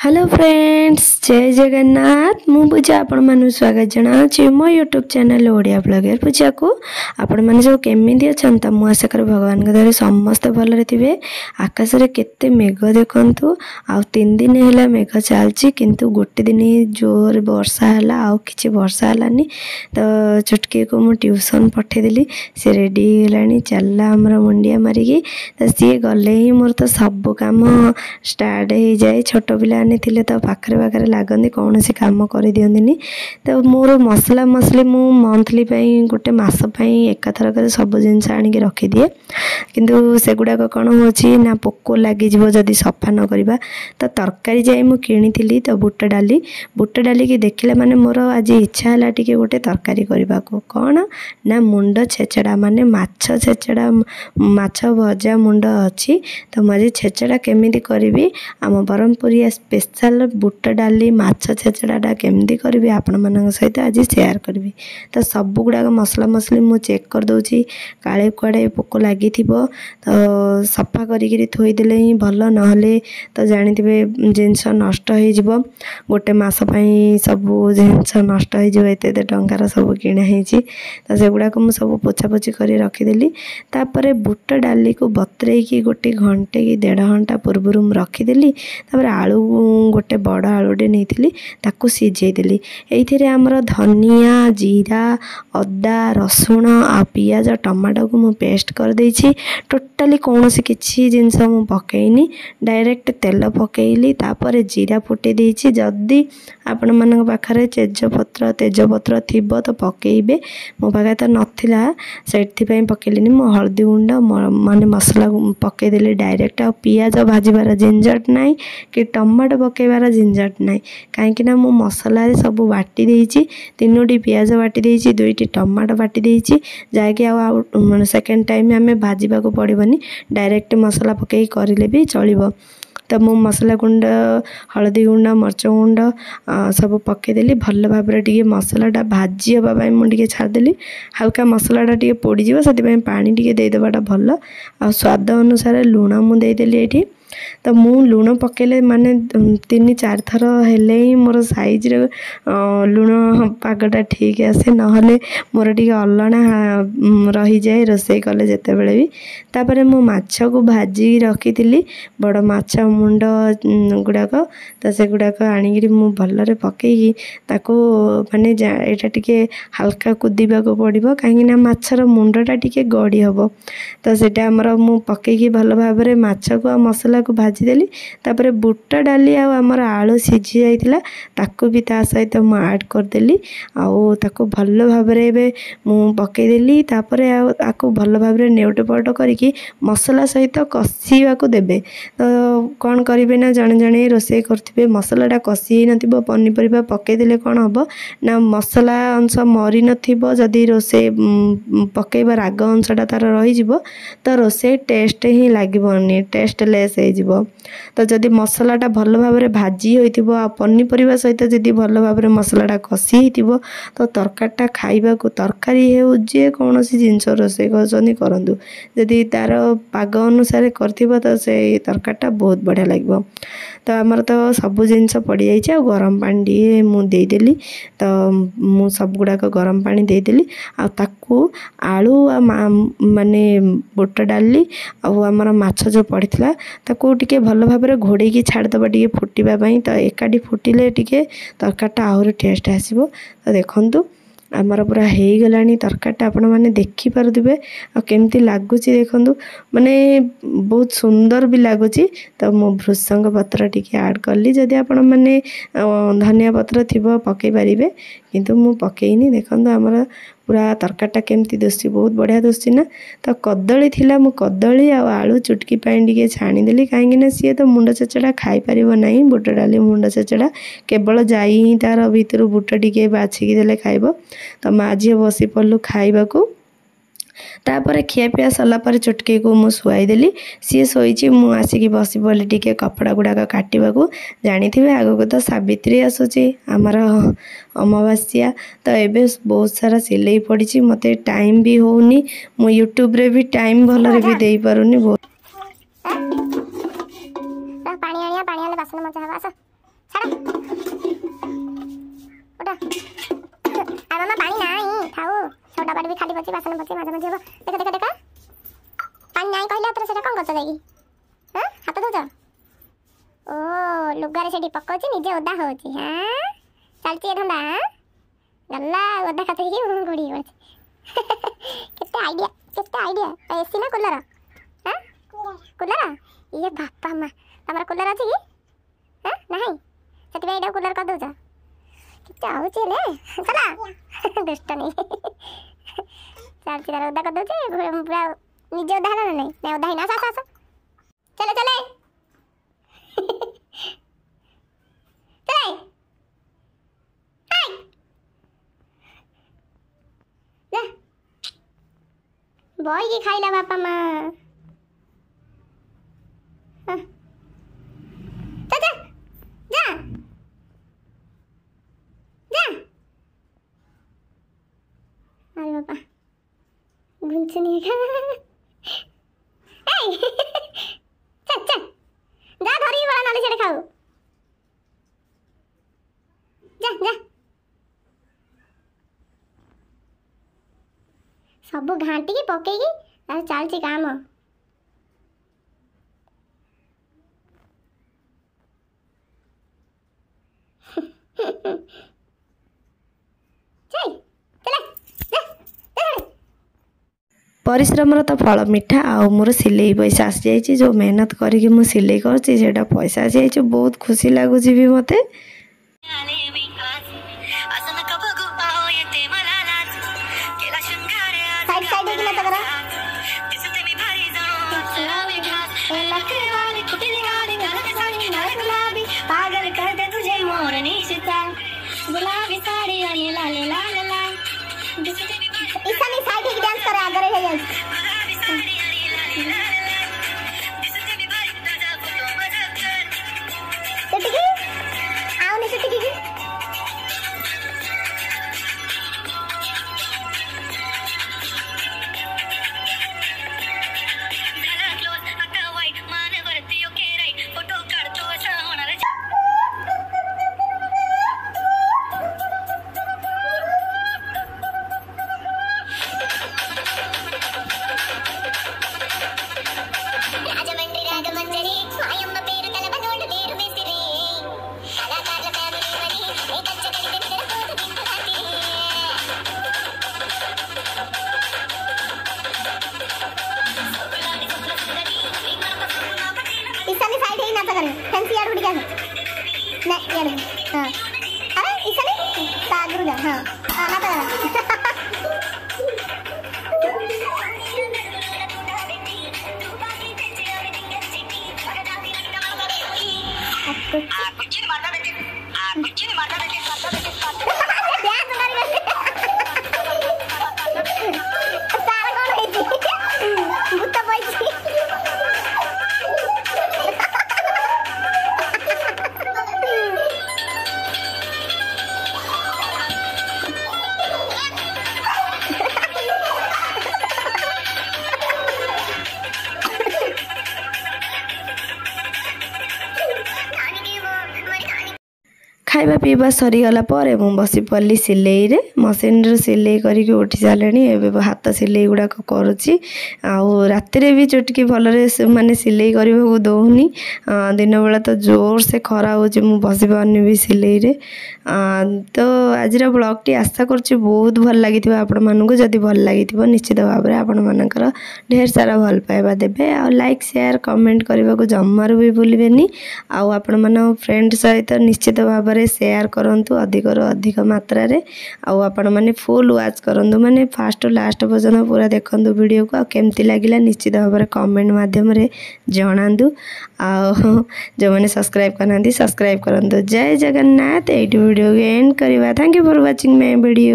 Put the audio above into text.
Hello friends, जय जगन्नाथ। मु पूजा आपण मानु स्वागत जनाऊँ मो यूट्यूब चैनल ओडिया ब्लॉगर पूजा को। आपण मैंने सब केमी अच्छा मु आशा कर भगवान दया समस्ते भलरे थे। आकाश में केते मेघ देखु आ 3 दिन है मेघ चलती किंतु गोटे दिन जोर वर्षा है आउ कि वर्षा है तो छुटकी को मुझे ट्यूशन पठेदेली। सी रेडी है चलला आमर मुंडिया मारिकी तो सी गले ही मोर तो सब कम स्टार्ट हो जाए। छोट पिला थे तो पाखे पाखे लगती कौन सी कम कर दिखती तो मोर मसला मसली मु मंथली गोटे मसपाई एकाथरक सब जिनस आणिक रखिदिए किंतु सेगुड़ाक कौन हो पोक लगे जदि सफा न करवा तो तरकारी जाए मुझे किणी तो बुट डाली की देखला माने मोर आज इच्छा है टी गोटे तरकारी करने को कौन ना मुंड छेचड़ा माने माछ छेचड़ा माछ भजा मुंड अच्छी तो मुझे छेचड़ा केमी करी आम ब्रह्मपुरिया स्पेशल बुट डाली माछ छेचड़ा केमती करी आपण मान सहित आज शेयर करी। तो सब गुड़ाक मसला मसली मु चेक कर दूची काले कुआड़े पोक लगी तो सफा करी थोईदेले ही भल नहले तो जानिथे जिनस नष्ट हो गोटे मस सब जिनस नष्ट होते टंकार सब किणाही तो सेगुड़ाक मुझे सब पोछापोछि कर रखीदेली। तापर बुट डाली को बतरेकी गोटे घंटे कि 1.5 घंटा पूर्व रखीदेली। तापर आलू गोटे बड़ आलूटे नहीं ताकू सिझेदेली। ये आमर धनिया जीरा अदा रसुण आ पियाज टमाटो को मु पेस्ट कर देछि। टोटाली कौन सी किसी जिनस मु पकईनी डायरेक्ट तेल पकईली तापर जीरा फुटे देछि। जदि आपण मान पाखरे तेजपत्र थिबो तो पकेइबे मो पाखे तो नथिला से पकेलिनी। मो हल्दी गुंड माने मसला पकईदेली डायरेक्ट आ पियाज भाजबार झंझट नाई कि टमाटो पकेबार झंझट नाई कहीं मो मसला सब बाटी देछि। 3टी पियाज बाटी देछि 2टी टमाटो बाटी देछि जाकि आ सेकेंड टाइम आम भाजवा को पड़ोनी डायरेक्ट मसला पकई करें भी चलो। तो मो मसला गुंड हलदी गुंड मर्च गुंड सब पकईदेली भल भाव टे मसलाटा भाजी हाँपाई मुझे छाड़देली। हल्का मसलाटा टे पोड़ीज से पानी टे देदेवाटा भल आ स्वाद अनुसार लुण मुदेली ये तो मु लुण पकेले माने 3-4 थर हेले ही मोर साइज लुण पागटा ठीक आसे नहले मोर टी अलणा रही जाए रोसई कले जिते बड़े भी। तापर मु माछ को भाजी रखी बड़ माछ मुंड गुड़ाक तो से गुड़ाक आणिक मु भलरे पकईकी ताको माने यहाँ टिके हल्का कुदिबा को पड़ो कहीं माछर मुंडटा टिके गड़ी हम तो सेटा आमर मु पकईकी भल भाव माछ को मसला को भाजीदेली। तापर बुट डाली आमर आलू सीझी जाइतिला ताको भी ता सहित मु ऐड करदेली आउ ताको भल भाव मु पकईदेली। तापर आको भल भाव नेउट पट करके मसला सहित कषा को देबे। तो कौन करेंगे ना जड़े जड़े रोसे करेंगे मसलाटा कषि न पनीपरिया पकईदेले कौन हम ना मसला अंश मरी नदी रोसे पकईबा राग अंशटा तार रही तो रोसे टेस्ट ही लगभग टेस्टलेस हो। तो जदि मसलाटा भल भाव भाजी हो पनीपरिया सहित जदि भल भाव मसलाटा कषि हो तो तरकारीटा खाइबा को तरकारी हो जे कौन सी जिनस रोसे करूँ जदि तार पाग अनुसार कर तो से तरकारीटा बहुत बढ़िया लगे। तो आमर तो सब जिनस पड़ जाइए गरम पानी टे मुदेली तो मु सब गुड़ाक गरम पानी देदेली आकू आलू माने बुट डाली आमर माछ जो पड़ता ताकू टिके भल भाव घोड़े की छाड़दबा टिके फुटापी तो एकाठी फुटिले टिके तरकारीटा आहरी टेस्ट आसो। तो देखंतु आमर पूरा हो गलानी तरकारीटा आपण मैंने देखिपे केमती लगुच देखु माने बहुत सुंदर भी लगुच। तो मु भृसंग पत्र टिके ऐड कली जदि आपण मैंने धनिया पत्र थी पकई पारे किंतु मु पकईनी देखो आमर पूरा तरकारीटा केमती दुसी बहुत बढ़िया दुसी ना। तो कदली थिला मु कदली आलू चुटकी टे छाणीदेली कहीं सी तो मुंड छेचड़ा खाई पार ना बुट डाली मुंड छेचड़ा केवल जाई ही तार भीतर बुट टे बाछिकी देले खाइब। तो माँ झील बसी पड़लु खाइबा को तापर खियापिया सरलापर चुटकी को मु शुआईदेली सी शोची मु आसिकी बसी पड़ी टिके कपड़ा गुड़ाक काटा जानी थे आगक तो सावित्री आसूची आमर अमावास्या तो एबे बहुत सारा सिलाई पड़ी मत टाइम भी होनी मु यूट्यूब रे भी टाइम भल भी दे पारुनी बहुत मामा पानी नहीं खाऊ सब डब्बा भी खाली बची बासन बची मजा मजा देखा देखा देखा पानी नहीं कहले तोर सेटा कोन करछ जाई हां हाथ धोज ओ लुगारे सेठी पकोची निजे ओदा होची हां चलती ए धंदा गल्ला ओदा खाते ही गुड़ी गछ केते आईडिया एसी ना कूलर हां कूलर ये बापा मा तमरा कूलर अछि की हां नहीं सेठी में एडा कूलर कर दोजा केते आउची ले चला दुष्ट नहीं चल चिरा ओदा कर दोचे पूरा निजे ओदा हला नहीं मैं ओदा ही ना सा चले चले चले हाय ले बॉय की खाइला बापा मां हां जा जा जा अरे बापा गुंचनी है ए चल चल जा धरी बड़ा नाले छेड़े खाऊ जा जा सब घाटी की पकेगी अरे चलची काम चल परिश्रमर तो फल मिठा आउ मोर सिलाई पैसा आसी जाइए जो मेहनत करके मु सिलाई कर पैसा आसी जाइए बहुत खुशी लगुच भी मते गुलाबी साड़ी आने लाल लाल लाल इसका नहीं साइड एक डांस कर आगे रह जाए सुटिकी आओ नहीं सुटिकी फैंसी यार उड़ गया नहीं यार हां अरे इसने सागरू जा हां ना तो कुछ नहीं मारता बेटे कुछ नहीं मारता बेटे क्या तुम्हारी सारा कौन है जी भूत बोलती खाइबा पीवा सरीगला पर मु बसी पड़ी सिलाई रे मशीन रे सिलाई करके उठी सारे एवं हाथ सिलाई गुड़ाक करुच्ची राति भी चुटकी भलरे माने सिलाई करने को दौनी दिन बेला तो जोर से खरा हो बसी पारनी भी सिलाई रे तो आज ब्लॉग टी आशा करुच्ची बहुत भल लगी आपण मानक जदि भल लगी निश्चित भाव में आपण मानकर ढेर सारा भल पाइबा देबे आ लाइक शेयर कमेंट करने को जमार भी भूलें आपण मान फ्रेंड सहित निश्चित भाव में शेयर करंतु अधिक अधिक मात्रा रे आपण माने फुल वाच करंतु माने फास्ट लास्ट पर्यंत पूरा देखंतु वीडियो को केमती लागिला निश्चित भाव में कमेंट माध्यम रे जणांतु जो मैंने सब्सक्राइब करना सब्सक्राइब करंतु जय जगन्नाथ। एटी वीडियो एंड करवा। Thank you for watching my video.